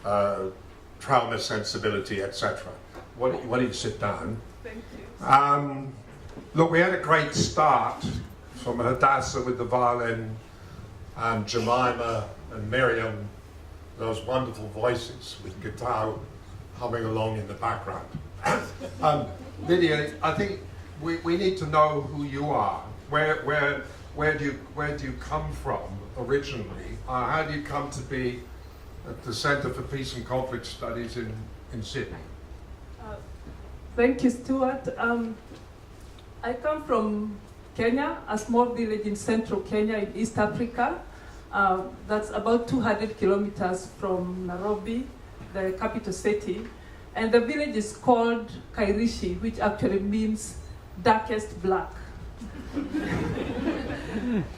trauma sensibility, etc. Why don't you sit down? Thank you. Look, we had a great start from Hadassah with the violin, and Jemima and Miriam, those wonderful voices with Gitau humming along in the background. Lydia, I think we need to know who you are. Where do you come from originally? How do you come to be at the Centre for Peace and Conflict Studies in Sydney? Thank you, Stuart. I come from Kenya, a small village in central Kenya in East Africa. That's about 200 kilometers from Nairobi, the capital city. And the village is called Kairishi, which actually means darkest black.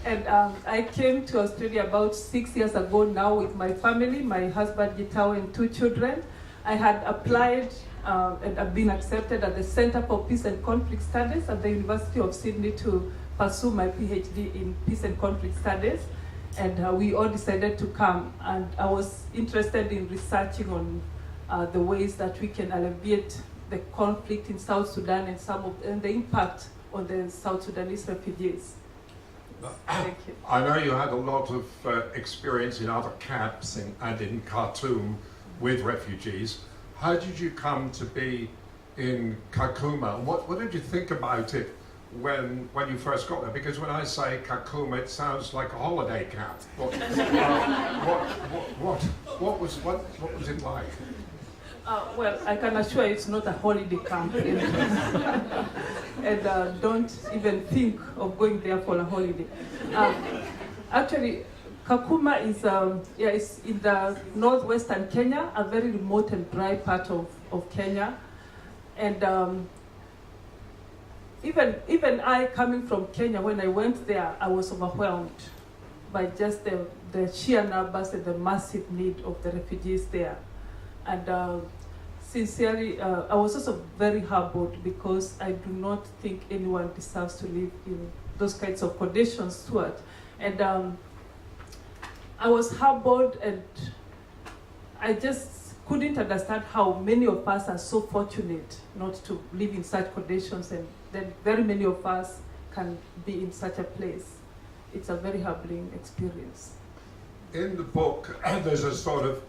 And I came to Australia about 6 years ago now with my family, my husband Gitau and 2 children. I had applied and I've been accepted at the Centre for Peace and Conflict Studies at the University of Sydney to pursue my Ph.D. in Peace and Conflict Studies. And we all decided to come. And I was interested in researching on the ways that we can alleviate the conflict in South Sudan and the impact on the South Sudanese refugees. Thank you. I know you had a lot of experience in other camps and in Khartoum with refugees. How did you come to be in Kakuma? And what did you think about it when you first got there? Because when I say Kakuma, it sounds like a holiday camp. What was it like? Well, I can assure you it's not a holiday camp. And don't even think of going there for a holiday. Actually, Kakuma is it's in the northwestern Kenya, a very remote and dry part of Kenya. And even I, coming from Kenya, when I went there, I was overwhelmed by just the sheer numbers and the massive need of the refugees there. And sincerely, I was also very humbled because I do not think anyone deserves to live in those kinds of conditions, Stuart. And I was humbled, and I just couldn't understand how many of us are so fortunate not to live in such conditions, and then very many of us can be in such a place. It's a very humbling experience. In the book, there's a sort of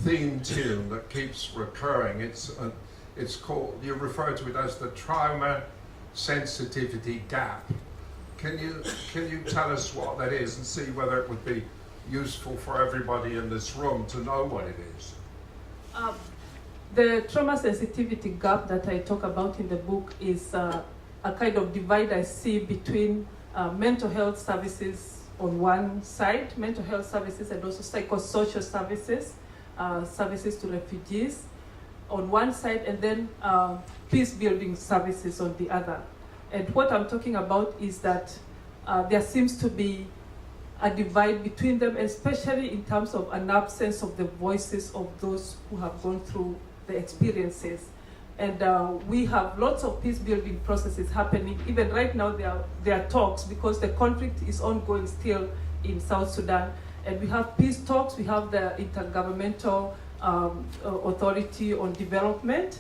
theme tune that keeps recurring. It's called, you refer to it as the trauma sensitivity gap. Can you tell us what that is and see whether it would be useful for everybody in this room to know what it is? The trauma sensitivity gap that I talk about in the book is a kind of divide I see between mental health services on one side, mental health services, and also psychosocial services, services to refugees on one side, and then peace building services on the other. And what I'm talking about is that there seems to be a divide between them, especially in terms of an absence of the voices of those who have gone through the experiences. And we have lots of peace building processes happening. Even right now there are talks, because the conflict is ongoing still in South Sudan. And we have peace talks, we have the Intergovernmental Authority on Development,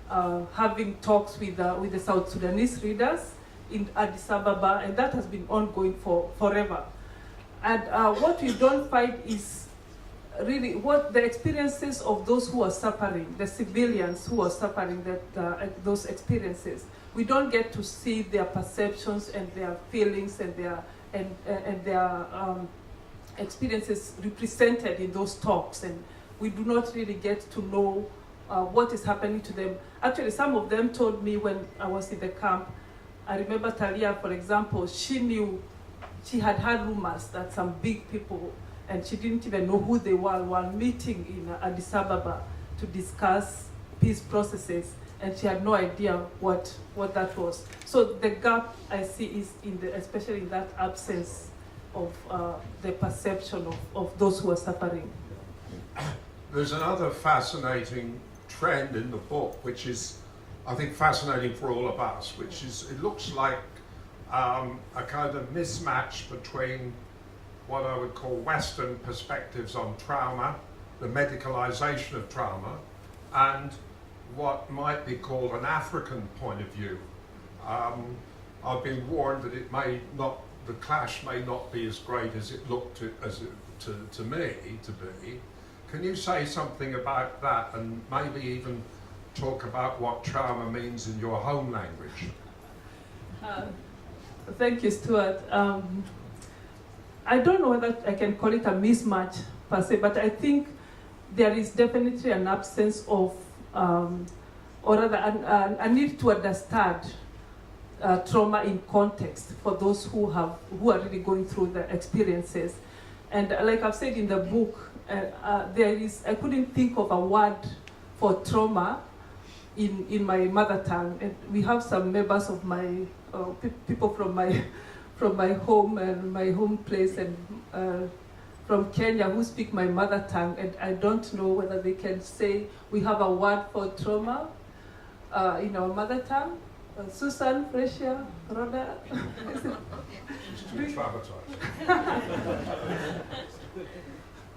having talks with the South Sudanese leaders in Addis Ababa, and that has been ongoing forever. And what we don't find is really what the experiences of those who are suffering, the civilians who are suffering those experiences. We don't get to see their perceptions and their feelings and their experiences represented in those talks, and we do not really get to know what is happening to them. Actually, some of them told me when I was in the camp, I remember Talia, for example, she had heard rumors that some big people, and she didn't even know who they were meeting in Addis Ababa to discuss peace processes, and she had no idea what that was. So the gap I see is especially in that absence of the perception of those who are suffering. There's another fascinating trend in the book, which is, I think, fascinating for all of us, which is, it looks like a kind of mismatch between what I would call Western perspectives on trauma the medicalisation of trauma, and what might be called an African point of view. I've been warned that it may not, the clash may not be as great as it looked to me to be. Can you say something about that, and maybe even talk about what trauma means in your home language? Thank you, Stuart. I don't know whether I can call it a mismatch per se, but I think there is definitely an absence of, or rather a need to understand trauma in context for those who are really going through the experiences. And like I've said in the book, I couldn't think of a word for trauma in my mother tongue. And we have some members of my people from my home and my home place and from Kenya who speak my mother tongue, and I don't know whether they can say we have a word for trauma in our mother tongue. Susan, Frecia, Rhoda.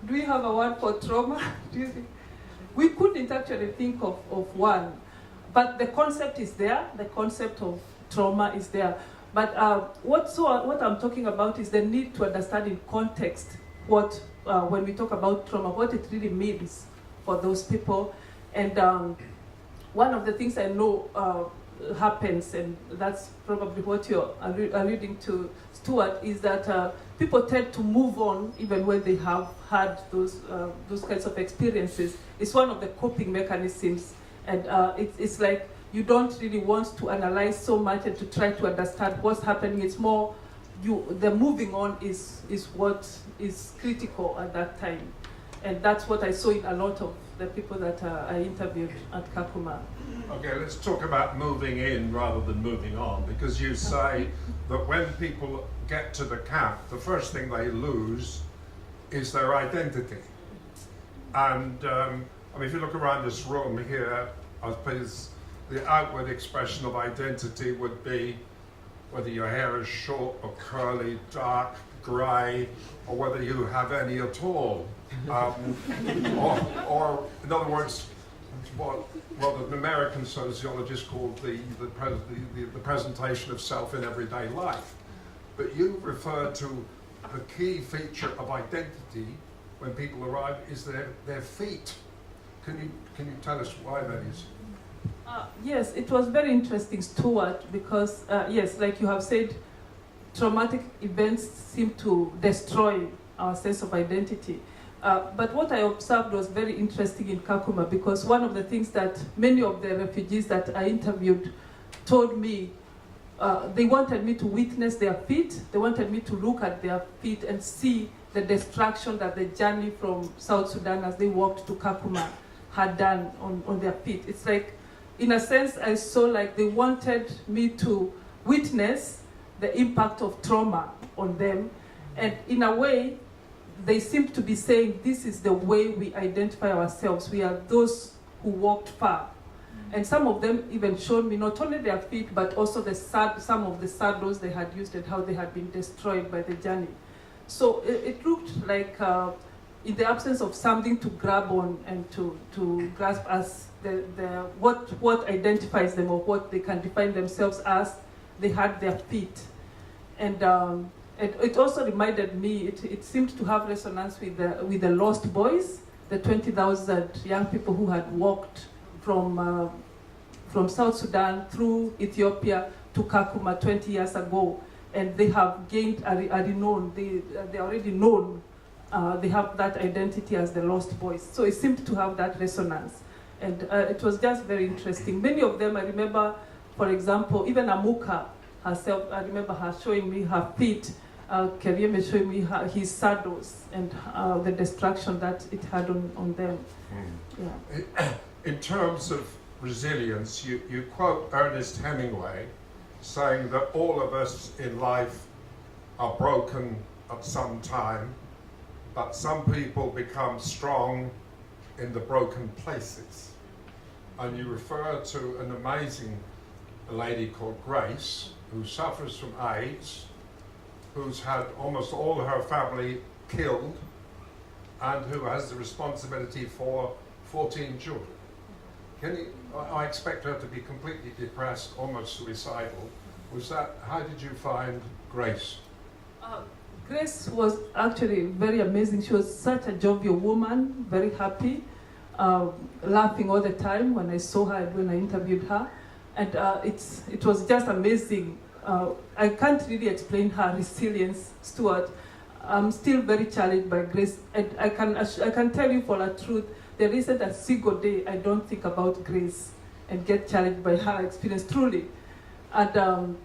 Do we have a word for trauma? Do you think? We couldn't actually think of one, but the concept is there. The concept of trauma is there. But what I'm talking about is the need to understand in context what, when we talk about trauma, what it really means for those people. And one of the things I know happens, and that's probably what you're alluding to, Stuart, is that people tend to move on even when they have had those kinds of experiences. It's one of the coping mechanisms, and it's like you don't really want to analyze so much and to try to understand what's happening. It's more the moving on is what is critical at that time, and that's what I saw in a lot of the people that I interviewed at Kakuma. Okay, let's talk about moving in rather than moving on, because you say that when people get to the camp, the first thing they lose is their identity. And I mean, if you look around this room here, I suppose the outward expression of identity would be whether your hair is short or curly, dark, grey, or whether you have any at all. Or in other words, what an American sociologist called the presentation of self in everyday life. But you refer to the key feature of identity when people arrive is their feet. Can you tell us why that is? Yes, it was very interesting, Stuart, because yes, like you have said, traumatic events seem to destroy our sense of identity. But what I observed was very interesting in Kakuma, because one of the things that many of the refugees that I interviewed told me, they wanted me to witness their feet, they wanted me to look at their feet and see the destruction that the journey from South Sudan as they walked to Kakuma had done on their feet. It's like, in a sense, I saw like they wanted me to witness the impact of trauma on them, and in a way, they seem to be saying this is the way we identify ourselves. We are those who walked far. And some of them even showed me not only their feet, but also some of the saddles they had used and how they had been destroyed by the journey. So it looked like in the absence of something to grab on and to grasp as what identifies them or what they can define themselves as, they had their feet. And it also reminded me, it seemed to have resonance with the Lost Boys, the 20,000 young people who had walked from South Sudan through Ethiopia to Kakuma 20 years ago, and they have gained a renown. They already known. They have that identity as the Lost Boys. So it seemed to have that resonance, and it was just very interesting. Many of them, I remember, for example, even Amuka herself, I remember her showing me her feet. Kerieme showing me his saddles and the destruction that it had on them. Yeah. In terms of resilience, you quote Ernest Hemingway saying that all of us in life are broken at some time, but some people become strong in the broken places. And you refer to an amazing lady called Grace, who suffers from AIDS, who's had almost all her family killed, and who has the responsibility for 14 children. I expect her to be completely depressed, almost suicidal. How did you find Grace? Grace was actually very amazing. She was such a jovial woman, very happy, laughing all the time when I saw her, when I interviewed her. And it was just amazing. I can't really explain her resilience, Stuart. I'm still very challenged by Grace. And I can tell you for the truth, there isn't a single day I don't think about Grace and get challenged by her experience, truly. And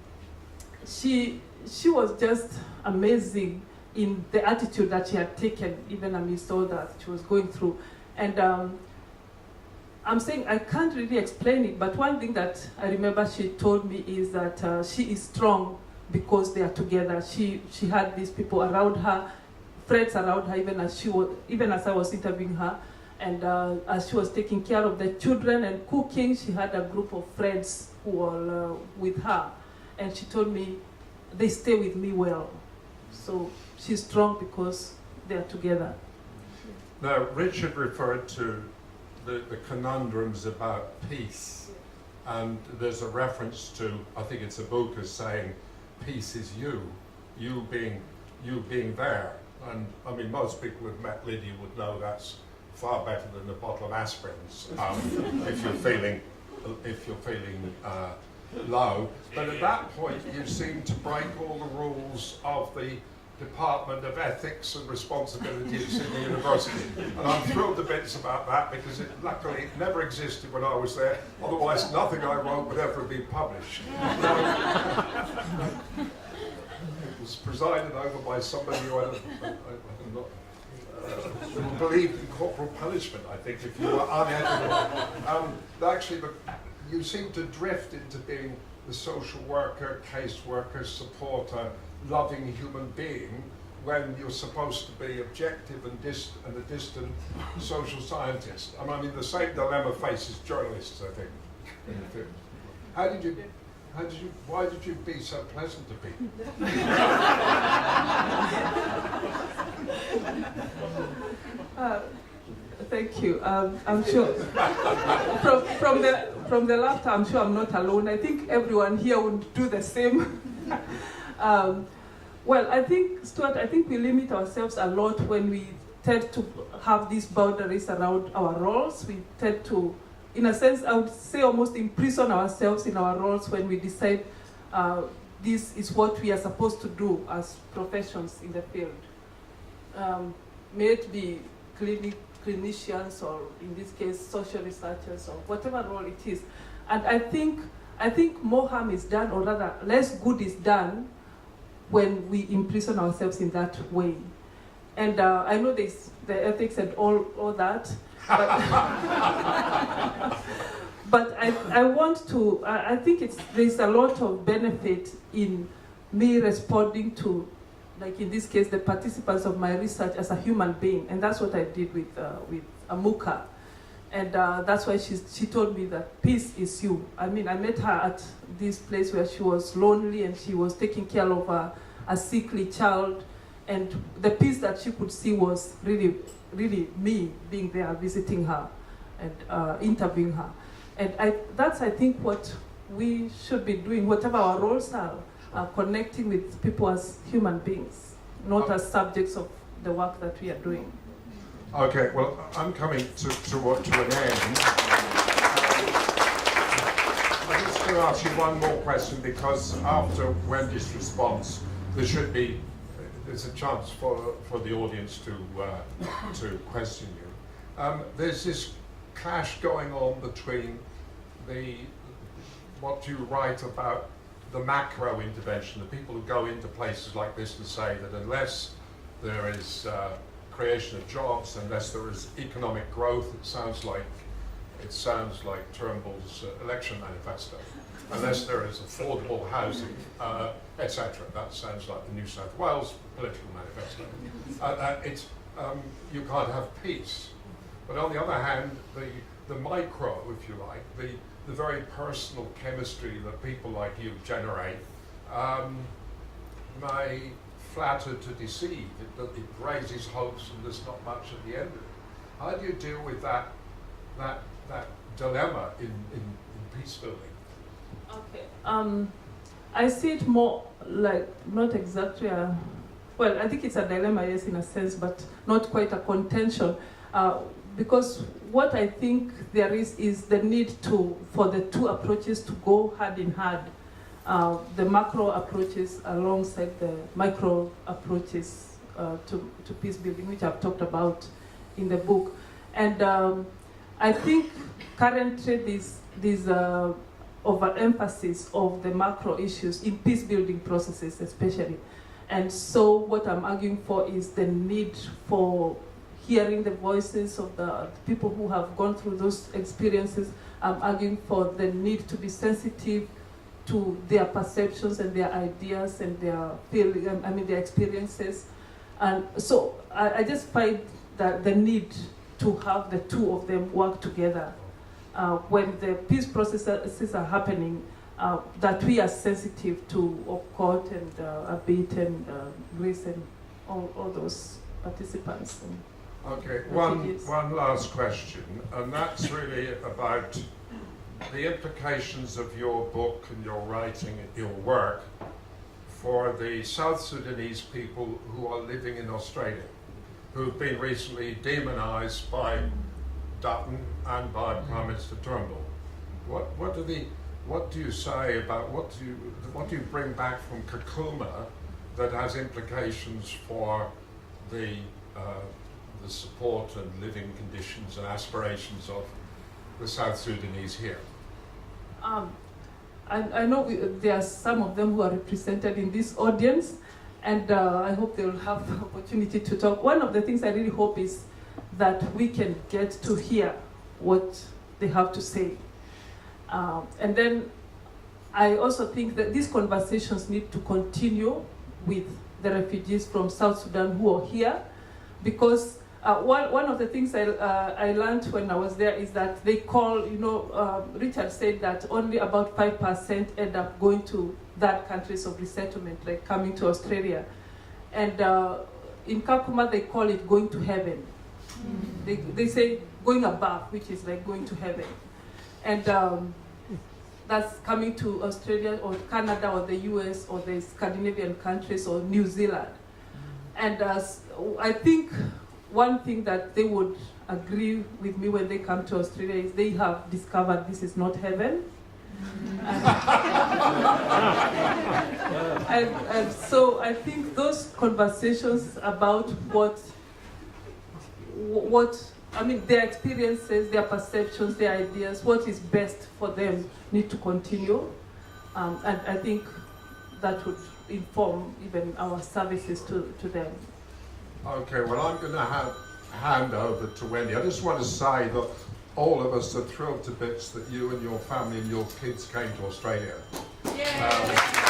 she was just amazing in the attitude that she had taken, even amidst all that she was going through. And I'm saying I can't really explain it, but one thing that I remember she told me is that she is strong because they are together. She had these people around her, friends around her, even as I was interviewing her. And as she was taking care of the children and cooking, she had a group of friends who were with her. And she told me, they stay with me well. So she's strong because they are together. Now, Richard referred to the conundrums about peace. And there's a reference to, I think it's a book as saying, peace is you being there. And I mean, most people who've met Lydia would know that's far better than a bottle of aspirins if you're feeling low. But at that point, you seem to break all the rules of the Department of Ethics and Responsibility at Sydney University. And I'm thrilled to bits about that because luckily it never existed when I was there. Otherwise, nothing I wrote would ever be published. It was presided over by somebody who believed in corporal punishment, I think, if you were unethical. Actually, you seem to drift into being the social worker, caseworker, supporter, loving human being when you're supposed to be objective and a distant social scientist. I mean, the same dilemma faces journalists, I think, in the film. Why did you be so pleasant to people? Thank you. I'm sure from the laughter, I'm sure I'm not alone. I think everyone here would do the same. Well, I think, Stuart, we limit ourselves a lot when we tend to have these boundaries around our roles. We tend to, in a sense, I would say almost imprison ourselves in our roles when we decide this is what we are supposed to do as professions in the field. May it be clinicians or, in this case, social researchers or whatever role it is. And I think more harm is done, or rather less good is done when we imprison ourselves in that way. And I know there's the ethics and all that, but I want to, I think there's a lot of benefit in me responding to, like in this case, the participants of my research as a human being. And that's what I did with Amuka. And that's why she told me that peace is you. I mean, I met her at this place where she was lonely and she was taking care of a sickly child. And the peace that she could see was really, really me being there, visiting her and interviewing her. And that's, I think, what we should be doing, whatever our roles are, connecting with people as human beings, not as subjects of the work that we are doing. Okay, well, I'm coming to an end. I'm just going to ask you one more question, because after Wendy's response, there's a chance for the audience to question you. There's this clash going on between what you write about the macro intervention, the people who go into places like this and say that unless there is creation of jobs, unless there is economic growth, it sounds like Turnbull's election manifesto. Unless there is affordable housing, etc. That sounds like the New South Wales political manifesto. You can't have peace. But on the other hand, the micro, if you like, the very personal chemistry that people like you generate, may flatter to deceive. It raises hopes and there's not much at the end of it. How do you deal with that dilemma in peace building? Okay. I see it more like not exactly well, I think it's a dilemma, yes, in a sense, but not quite a contention. Because what I think there is the need for the two approaches to go hand in hand. The macro approaches alongside the micro approaches to peace building, which I've talked about in the book. And I think currently this overemphasis of the macro issues in peace building processes especially. And so what I'm arguing for is the need for hearing the voices of the people who have gone through those experiences. I'm arguing for the need to be sensitive to their perceptions and their ideas and their their experiences. And so I just find that the need to have the two of them work together when the peace processes are happening, that we are sensitive to Okot and Abit and Greece and all those participants. Okay, one last question, and that's really about the implications of your book and your writing and your work for the South Sudanese people who are living in Australia, who've been recently demonized by Dutton and by Prime Minister Turnbull. What do you say about what do you bring back from Kakuma that has implications for the support and living conditions and aspirations of the South Sudanese here? I know there are some of them who are represented in this audience, and I hope they will have the opportunity to talk. One of the things I really hope is that we can get to hear what they have to say. And then I also think that these conversations need to continue with the refugees from South Sudan who are here, because one of the things I learned when I was there is that they call, Richard said that only about 5% end up going to third countries of resettlement, like coming to Australia. And in Kakuma, they call it going to heaven. They say going above, which is like going to heaven. And that's coming to Australia or Canada or the US or the Scandinavian countries or New Zealand. And I think one thing that they would agree with me when they come to Australia is they have discovered this is not heaven. And so I think those conversations about their experiences, their perceptions, their ideas, what is best for them need to continue. And I think that would inform even our services to them. Okay, well, I'm going to hand over to Wendy. I just want to say that all of us are thrilled to bits that you and your family and your kids came to Australia. Yeah.